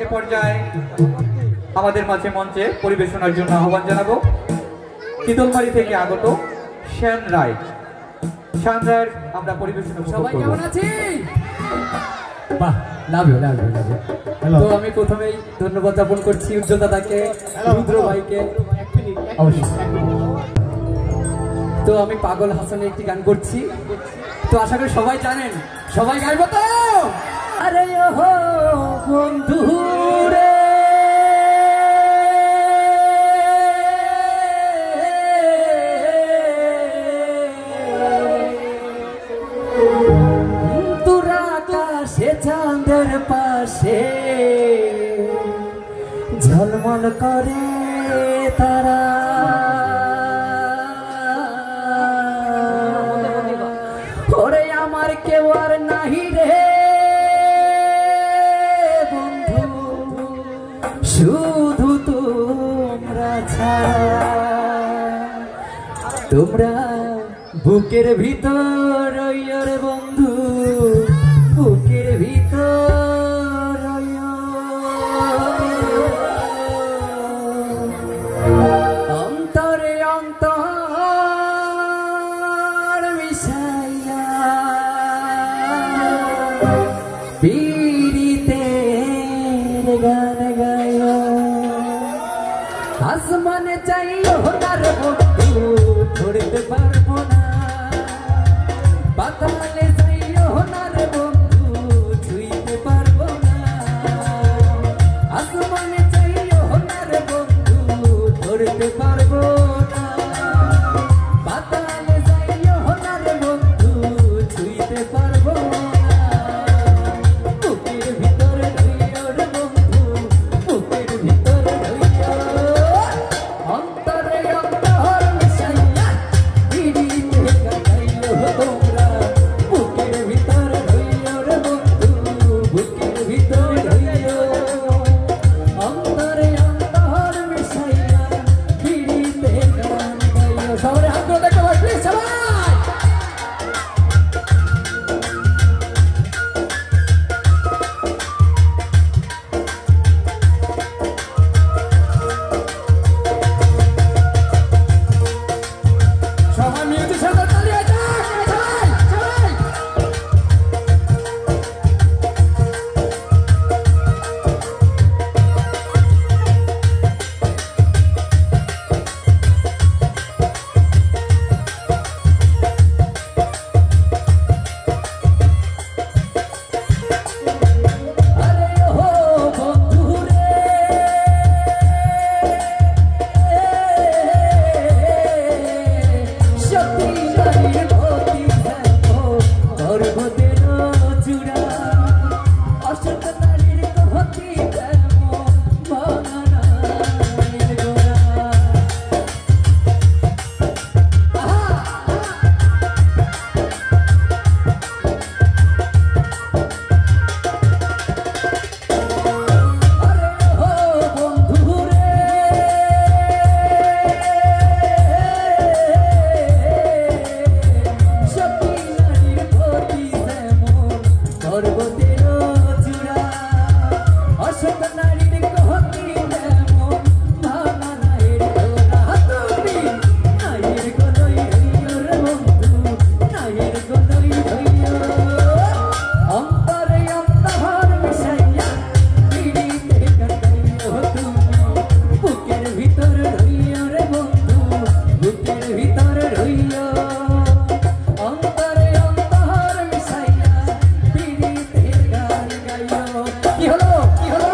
এ পর্যায়ে আমাদের মাঝে মঞ্চে পরিবেশনার জন্য আহ্বান জানাবো শীতলমারি থেকে আগত শ্যান রায়। শ্যান রায়ের আমরা পরিবেশনা সবাই কেমন আছি? বাহ, লাভ ইউ। তো আমি প্রথমেই ধন্যবাদ জ্ঞাপন করছি উজ্জ্বল দাদাকে, রুদ্র ভাইকে। তো আমি পাগল হাসানের একটি গান করছি, তো আশা করি সবাই জানেন, সবাই গাইবো তো। আরে ওহো বন্ধু রে, তোরা আকাশে চাঁদের পাশে ঝলমল করে তারা, ওরে আমার কেউ আর নাহি রে বন্ধু, শুধু তোমরা ছাড়া। তোমরা বুকের ভিতর রইও রে বন্ধু, বুকের ভিতর রইও। অন্তরে অন্তর মিশাইয়া পীড়িতের গান গাইও। আসমানে চাইও না রে বন্ধু, ধরতে পারবো না। পাতালে যাইও না রে বন্ধু, ছুঁইতে পারবো না। আসমানে চাইও না রে বন্ধু, ধরতে পারবো না। পাতালে যাইও না রে বন্ধু, ছুঁইতে পারবো না। বুকের ভিতরে রইও রে বন্ধু, বুকের ভিতরে রইও। অন্তরে অন্তর মিশাইয়া পীড়িতে গাইও তোমরা, বুকের ভিতরে রইও রে বন্ধু, বুকের ভিতরে রইও। অন্তরে অন্তর মিশাইয়া পীড়িতে গান গাইও। সবাই হাত ধরে দেখো প্লিজ সবাই। সবাই মিউজিক সাথে তালি বাজাও, সবাই সবাই। আরে ওহো বন্ধু রে, সত্যি নারীর গতি দেখো পর্বতের চূড়া। অসত নারীর গতি দেখো বাগানের গোড়া। আরে ও বন্ধু রে, সত্যি নারীর গতি যেমন পর্বতের চূড়া। অসত নারীর গতি যেমন বাগানের গোড়া। তুমি নায়ের গলই রইও রে বন্ধু, নায়ের গলই রইও। অন্তরে অন্তর মিশাইয়া পীড়িতে গান গাইও তুমি, বুকের ভিতর রইও রে বন্ধু, বুকের ভিতর রইও। অন্তরে অন্তর মিশাইয়া পীড়িতে গান গাইও। কি হলো কি হলো?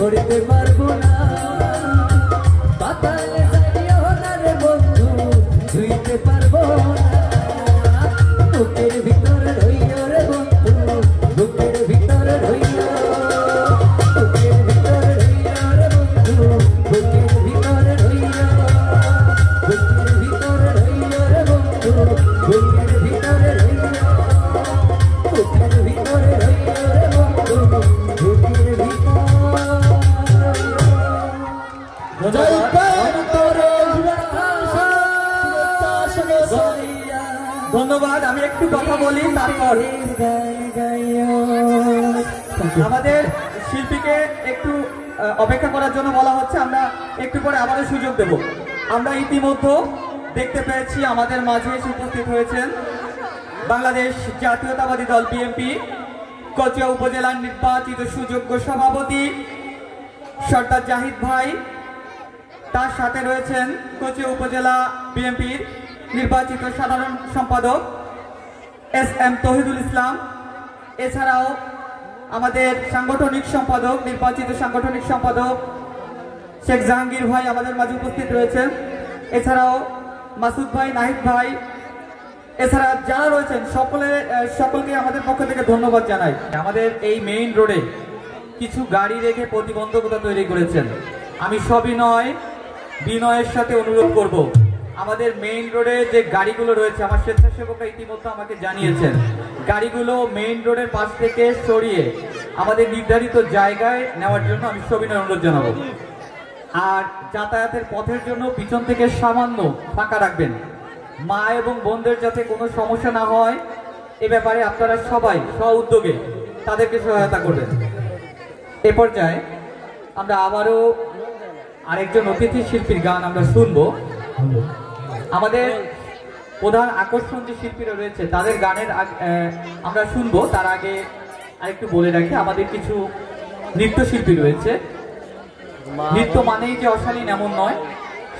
ধরতে পারবো না, পাতালে যাইও না রে বন্ধু, ধুইতে পারবো না। বুকের ভিতর রইও রে বন্ধু, বুকের ভিতর রইও, বুকের ভিতর রইও রে বন্ধু, বুকের ভিতর রইও, বুকের ভিতর রইও রে বন্ধু, বুকের ভিতর রইও, বুকের ভিতর রইও রে বন্ধু, বুকের ভিতর। ধন্যবাদ। আমি একটু কথা বলি, তারপর আমাদের শিল্পীকে একটু অপেক্ষা করার জন্য বলা হচ্ছে। আমরা একটু পরে আবারও সুযোগ দেব। আমরা ইতিমধ্যে দেখতে পেয়েছি আমাদের মাঝে এসে উপস্থিত হয়েছেন বাংলাদেশ জাতীয়তাবাদী দল বিএনপি কচুয়া উপজেলার নির্বাচিত সুযোগ্য সভাপতি সর্দার জাহিদ ভাই। তার সাথে রয়েছেন কচুয়া উপজেলা বিএনপির নির্বাচিত সাধারণ সম্পাদক এস.এম. তৌহিদুল ইসলাম। এছাড়াও আমাদের সাংগঠনিক সম্পাদক, নির্বাচিত সাংগঠনিক সম্পাদক শেখ জাহাঙ্গীর ভাই আমাদের মাঝে উপস্থিত রয়েছেন। এছাড়াও মাসুদ ভাই, নাহিদ ভাই, এছাড়া যারা রয়েছেন সকলকে আমাদের পক্ষ থেকে ধন্যবাদ জানাই। আমাদের এই মেইন রোডে কিছু গাড়ি রেখে প্রতিবন্ধকতা তৈরি করেছেন। আমি সবিনয় বিনয়ের সাথে অনুরোধ করব, আমাদের মেইন রোডে যে গাড়িগুলো রয়েছে, আমার স্বেচ্ছাসেবকরা ইতিমধ্যে আমাকে জানিয়েছেন, গাড়িগুলো মেইন রোডের পাশ থেকে সরিয়ে আমাদের নির্ধারিত জায়গায় নেওয়ার জন্য আমি সবিনয় অনুরোধ জানাবো। আর যাতায়াতের পথের জন্য পিছন থেকে সামান্য ফাঁকা রাখবেন। মা এবং বোনদের যাতে কোনো সমস্যা না হয় এ ব্যাপারে আপনারা সবাই স্ব-উদ্যোগে তাদেরকে সহায়তা করবেন। এ পর্যায়ে আমরা আবারও আরেকজন অতিথি শিল্পীর গান আমরা শুনবো। আমাদের প্রধান আকর্ষণ যে শিল্পীরা রয়েছে তাদের গানের আমরা শুনবো। তার আগে আরেকটু বলে রাখি, আমাদের কিছু নৃত্যশিল্পী রয়েছে। নৃত্য মানেই যে অশালীন এমন নয়,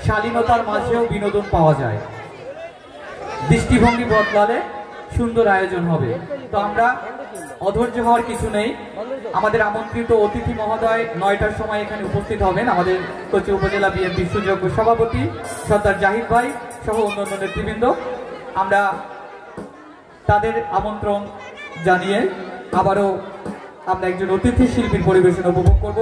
শালীনতার মাঝেও বিনোদন পাওয়া যায়। দৃষ্টিভঙ্গি বদলালে সুন্দর আয়োজন হবে। তো আমরা অধৈর্য হওয়ার কিছু নেই। আমাদের আমন্ত্রিত অতিথি মহোদয় 9টার সময় এখানে উপস্থিত হবেন। আমাদের কচুয়া উপজেলা বিএনপির সুযোগ্য সভাপতি সর্দার জাহিদ ভাই সহ অন্যান্য নেতৃবৃন্দ, আমরা তাদের আমন্ত্রণ জানিয়ে আবারও আমরা একজন অতিথি শিল্পীর পরিবেশন উপভোগ করব।